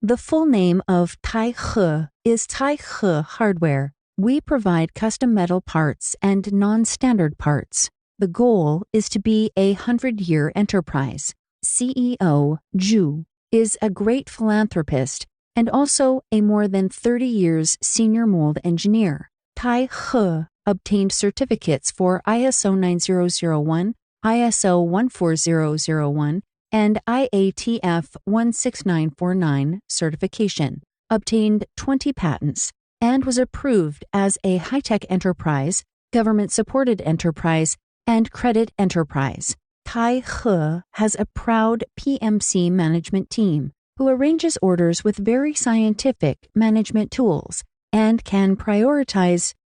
The full name of Taihe is Taihe Hardware. We provide custom metal parts and non-standard parts. The goal is to be a 100-year enterprise. CEO Zhu is a great philanthropist and also a more than 30 years senior mold engineer. Taihe obtained certificates for ISO 9001, ISO 14001, and IATF 16949 certification, obtained 20 patents, and was approved as a high-tech enterprise, government-supported enterprise, and credit enterprise. Taihe has a proud PMC management team who arranges orders with very scientific management tools and can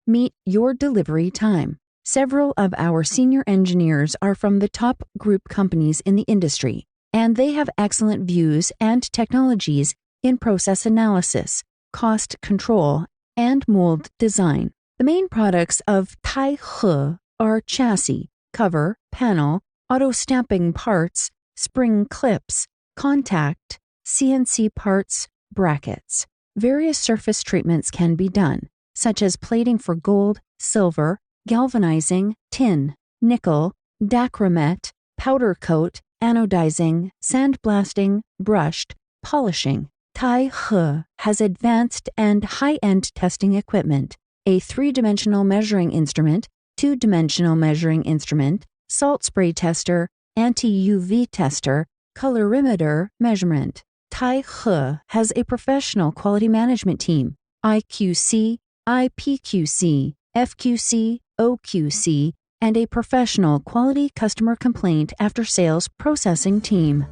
meet your delivery time. Several of our senior engineers are from the top group companies in the industry, and they have excellent views and technologies in process analysis, cost control, and mold design. The main products of Taihe are chassis, cover, panel, auto-stamping parts, spring clips, contact, CNC parts, brackets. Various surface treatments can be done, such as plating for gold, silver, galvanizing, tin, nickel, dacrymet, powder coat, anodizing, sandblasting, brushed, polishing. Taihe has advanced and high-end testing equipment, a 3-dimensional measuring instrument, 2-dimensional measuring instrument, salt spray tester, anti-UV tester, colorimeter measurement. Taihe has a professional quality management team, IQC, IPQC, FQC, OQC, and a professional quality customer complaint after-sales processing team.